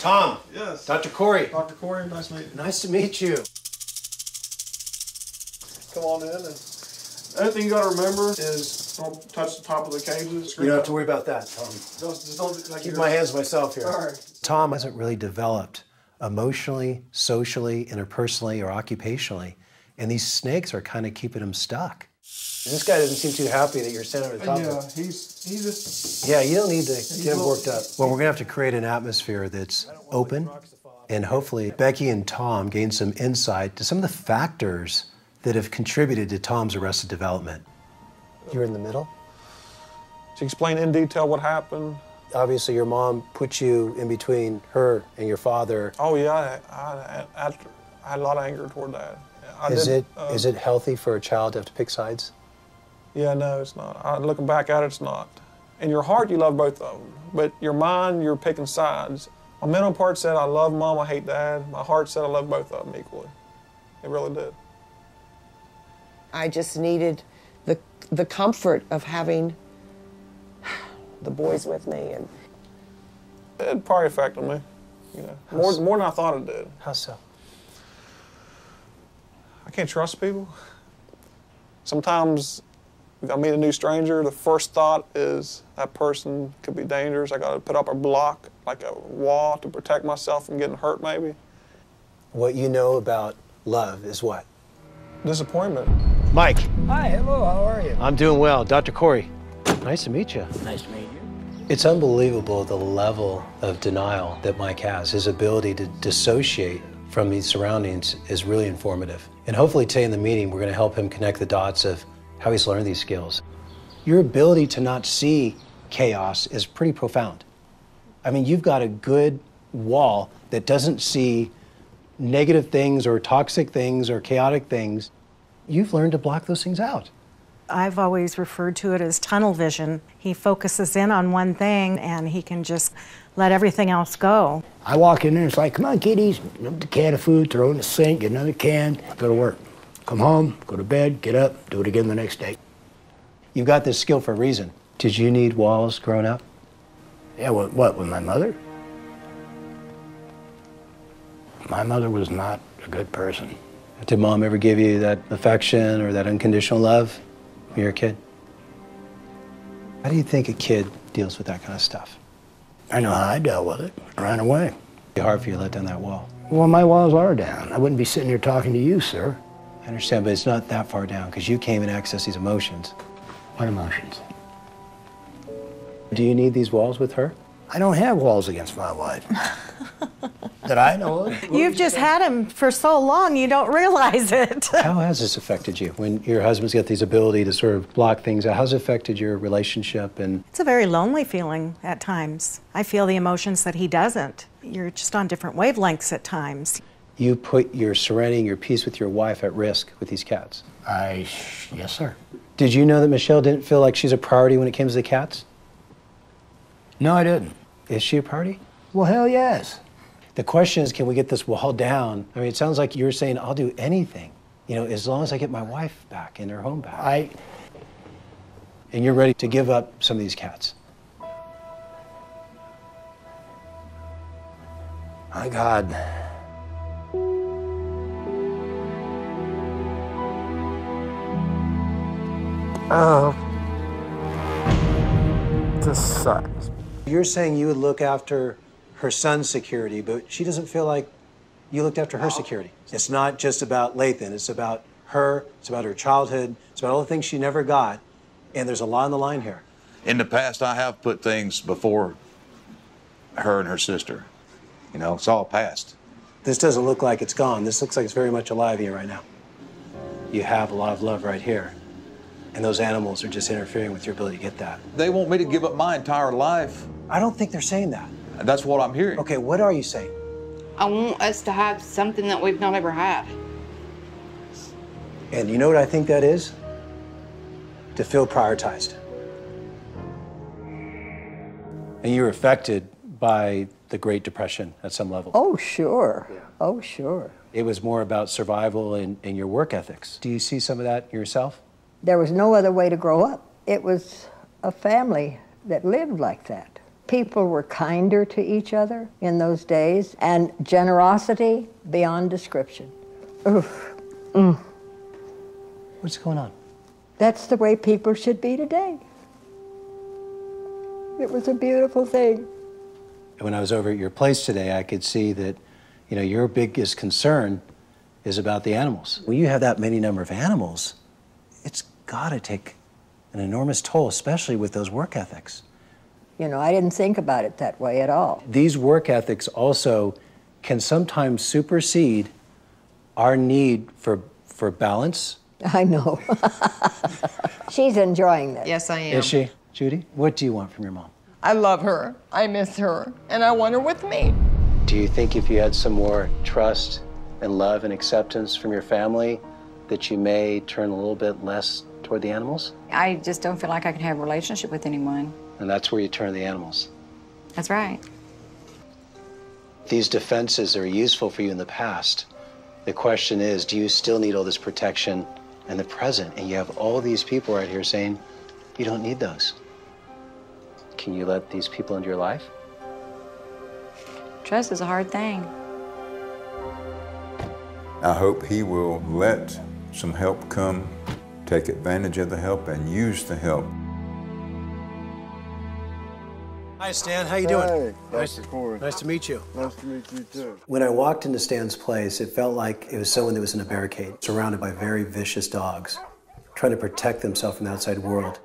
Tom. Yes. Dr. Corey. Dr. Corey, nice to meet you. Nice to meet you. Come on in. And the other thing you got to remember is don't touch the top of the cages. You don't have to worry about that, Tom. Just don't like Keep my hands to myself here. All right. Tom hasn't really developed emotionally, socially, interpersonally, or occupationally, and these snakes are kind of keeping him stuck. This guy doesn't seem too happy that you're standing over the top of him. Yeah, he's just... Yeah, you don't need to get him worked up. Well, we're going to have to create an atmosphere that's open, and hopefully Becky and Tom gain some insight to some of the factors that have contributed to Tom's arrested development. You're in the middle? She explained in detail what happened. Obviously, your mom put you in between her and your father. Oh, yeah, I had a lot of anger toward that. Is it healthy for a child to have to pick sides? Yeah, no, it's not. Looking back at it, it's not. In your heart, you love both of them. But your mind, you're picking sides. My mental part said, I love Mom, I hate Dad. My heart said, I love both of them equally. It really did. I just needed the comfort of having the boys with me. And it probably affected me, you know, more than I thought it did. How so? I can't trust people. Sometimes if I meet a new stranger, the first thought is that person could be dangerous. I got to put up a block, like a wall, to protect myself from getting hurt, maybe. What you know about love is what? Disappointment. Mike. Hi, hello, how are you? I'm doing well. Dr. Corey, nice to meet you. Nice to meet you. It's unbelievable the level of denial that Mike has. His ability to dissociate from these surroundings is really informative. And hopefully today in the meeting, we're going to help him connect the dots of how he's learned these skills. Your ability to not see chaos is pretty profound. I mean, you've got a good wall that doesn't see negative things or toxic things or chaotic things. You've learned to block those things out. I've always referred to it as tunnel vision. He focuses in on one thing and he can just let everything else go. I walk in there and it's like, come on, kiddies, the can of food, throw it in the sink, get another can, go to work. Come home, go to bed, get up, do it again the next day. You've got this skill for a reason. Did you need walls growing up? Yeah, what, with my mother? My mother was not a good person. Did Mom ever give you that affection or that unconditional love when you were a kid? How do you think a kid deals with that kind of stuff? I know how I dealt with it. I ran away. It'd be hard for you to let down that wall. Well, my walls are down. I wouldn't be sitting here talking to you, sir. I understand, but it's not that far down because you came and accessed these emotions. What emotions? Do you need these walls with her? I don't have walls against my wife. That I know of. You've just had him for so long, you don't realize it. How has this affected you when your husband's got this ability to sort of block things out? How's it affected your relationship? And It's a very lonely feeling at times. I feel the emotions that he doesn't. You're just on different wavelengths at times. you put your serenity and your peace with your wife at risk with these cats. Yes, sir. Did you know that Michelle didn't feel like she's a priority when it came to the cats? No, I didn't. Is she a priority? Well, hell yes. The question is, can we get this wall down? I mean, it sounds like you're saying, I'll do anything, you know, as long as I get my wife back and her home back. And you're ready to give up some of these cats. My God. Oh, this sucks. You're saying you would look after her son's security, but she doesn't feel like you looked after her security. It's not just about Lathan. It's about her. It's about her childhood. It's about all the things she never got. And there's a lot on the line here. In the past, I have put things before her and her sister. You know, it's all past. This doesn't look like it's gone. This looks like it's very much alive here right now. You have a lot of love right here. And those animals are just interfering with your ability to get that. They want me to give up my entire life. I don't think they're saying that. That's what I'm hearing. Okay, what are you saying? I want us to have something that we've not ever had. And you know what I think that is? To feel prioritized. And you were affected by the Great Depression at some level. Oh, sure. Yeah. Oh, sure. It was more about survival and your work ethics. Do you see some of that yourself? There was no other way to grow up. It was a family that lived like that. People were kinder to each other in those days, and generosity beyond description. Oof. Mm. What's going on? That's the way people should be today. It was a beautiful thing. When I was over at your place today, I could see that, you know, your biggest concern is about the animals. When you have that many number of animals, it's got to take an enormous toll, especially with those work ethics. You know, I didn't think about it that way at all. These work ethics also can sometimes supersede our need for balance. I know. She's enjoying this. Yes, I am. Is she? Judy, what do you want from your mom? I love her, I miss her, and I want her with me. Do you think if you had some more trust and love and acceptance from your family that you may turn a little bit less toward the animals? I just don't feel like I can have a relationship with anyone. And that's where you turn to the animals. That's right. These defenses are useful for you in the past. The question is, do you still need all this protection in the present? And you have all these people right here saying, you don't need those. Can you let these people into your life? Trust is a hard thing. I hope he will let some help come, take advantage of the help, and use the help. Hi, Stan. How you doing? Hey, Nice to meet you. Nice to meet you, too. When I walked into Stan's place, it felt like it was someone that was in a barricade, surrounded by very vicious dogs, trying to protect themselves from the outside world.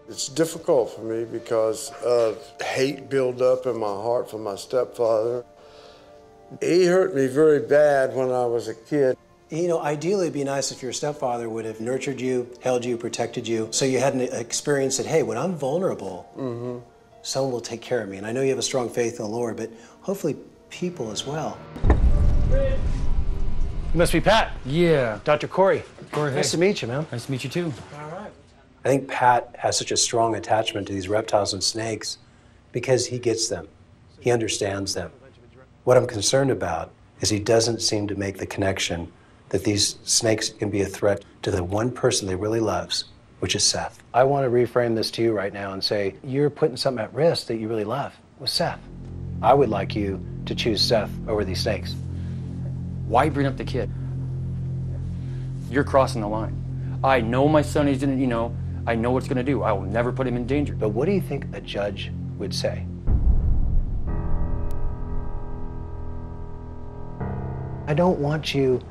It's difficult for me because of hate built up in my heart for my stepfather. He hurt me very bad when I was a kid. You know, ideally it'd be nice if your stepfather would have nurtured you, held you, protected you, so you had an experience that, hey, when I'm vulnerable, someone will take care of me. And I know you have a strong faith in the Lord, but hopefully people as well. You must be Pat. Yeah. Dr. Corey. Corey, Nice to meet you, man. Nice to meet you, too. All right. I think Pat has such a strong attachment to these reptiles and snakes because he gets them. He understands them. What I'm concerned about is he doesn't seem to make the connection that these snakes can be a threat to the one person they really loves, which is Seth. I want to reframe this to you right now and say, you're putting something at risk that you really love with Seth. I would like you to choose Seth over these snakes. Why bring up the kid? You're crossing the line. I know my son is gonna, I know what it's gonna do. I will never put him in danger. But what do you think a judge would say? I don't want you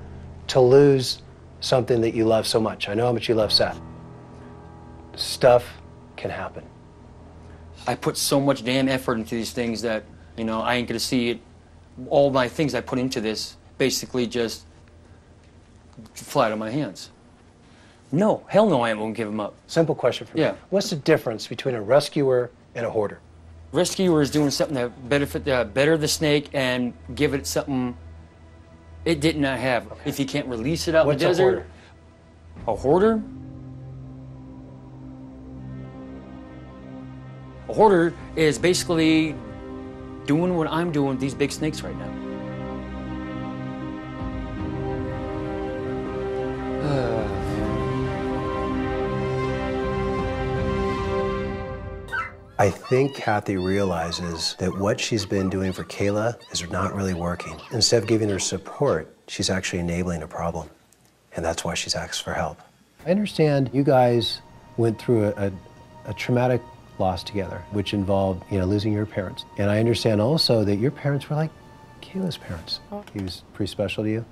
to lose something that you love so much. I know how much you love Seth. Stuff can happen. I put so much damn effort into these things that, I ain't gonna see it. All my things I put into this basically just fly out of my hands. No, hell no, I won't give him up. Simple question for me. What's the difference between a rescuer and a hoarder? Rescuer is doing something that better the snake and give it something it did not have. Okay. If you can't release it out in the desert. A hoarder? A hoarder is basically doing what I'm doing with these big snakes right now. I think Kathy realizes that what she's been doing for Kayla is not really working. Instead of giving her support, she's actually enabling a problem. And that's why she's asked for help. I understand you guys went through a traumatic loss together, which involved, losing your parents. And I understand also that your parents were like Kayla's parents. He was pretty special to you?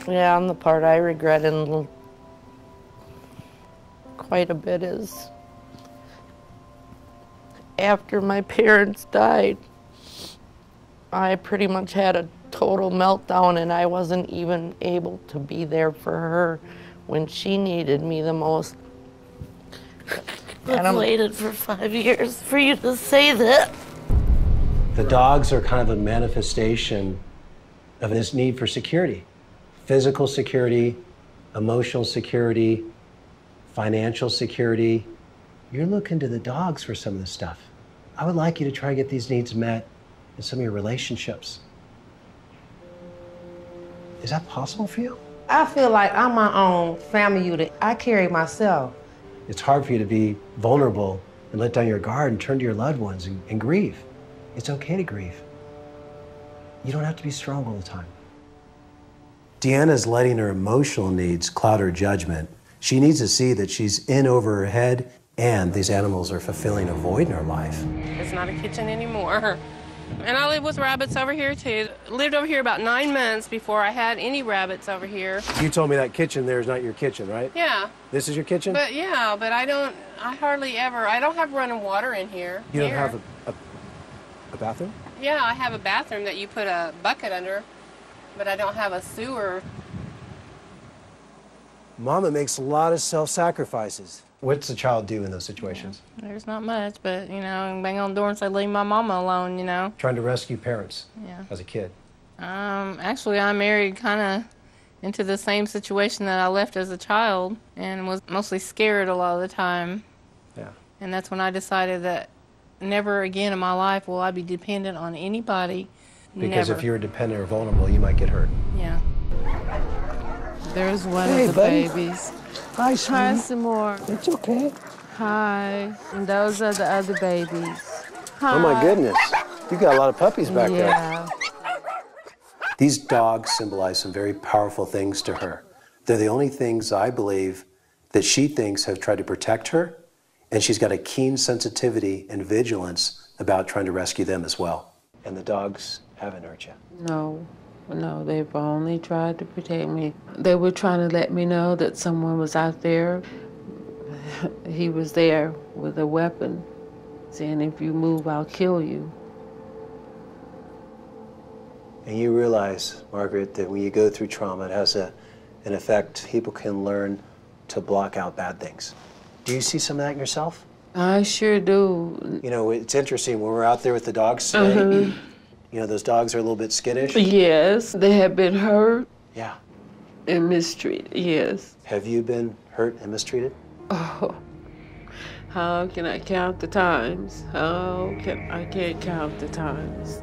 Yeah, and the part I regret in quite a bit is after my parents died, I pretty much had a total meltdown and I wasn't even able to be there for her when she needed me the most. I've waited for 5 years for you to say that. The dogs are kind of a manifestation of this need for security. Physical security, emotional security, financial security. You're looking to the dogs for some of this stuff. I would like you to try to get these needs met in some of your relationships. Is that possible for you? I feel like I'm my own family unit. I carry myself. It's hard for you to be vulnerable and let down your guard and turn to your loved ones and grieve. It's okay to grieve. You don't have to be strong all the time. Deanna's letting her emotional needs cloud her judgment. She needs to see that she's in over her head and these animals are fulfilling a void in her life. It's not a kitchen anymore. And I live with rabbits over here too. Lived over here about 9 months before I had any rabbits over here. You told me that kitchen there is not your kitchen, right? Yeah. This is your kitchen? But yeah, but I don't have running water in here. You don't have a bathroom? Yeah, I have a bathroom that you put a bucket under, but I don't have a sewer. Mama makes a lot of self-sacrifices. What's the child do in those situations? Yeah, there's not much, but, you know, bang on the door and say, leave my mama alone, you know. Trying to rescue parents as a kid. Actually, I married kind of into the same situation that I left as a child and was mostly scared a lot of the time. Yeah. And that's when I decided that never again in my life will I be dependent on anybody. Because never. if you're dependent or vulnerable, you might get hurt. Yeah. There's one Hey, of the buddy. babies. Hi, sweetie. Hi, Seymour. It's okay. Hi. And those are the other babies. Hi. Oh my goodness. You got a lot of puppies back there. Yeah. These dogs symbolize some very powerful things to her. They're the only things I believe that she thinks have tried to protect her, and she's got a keen sensitivity and vigilance about trying to rescue them as well. And the dogs haven't hurt you. No, they've only tried to protect me. They were trying to let me know that someone was out there. He was there with a weapon, saying, if you move, I'll kill you. And you realize, Margaret, that when you go through trauma, it has an effect. People can learn to block out bad things. Do you see some of that in yourself? I sure do. You know, it's interesting, when we're out there with the dogs today, you know, those dogs are a little bit skittish. Yes, they have been hurt. Yeah. And mistreated, yes. Have you been hurt and mistreated? Oh, how can I count the times? I can't count the times.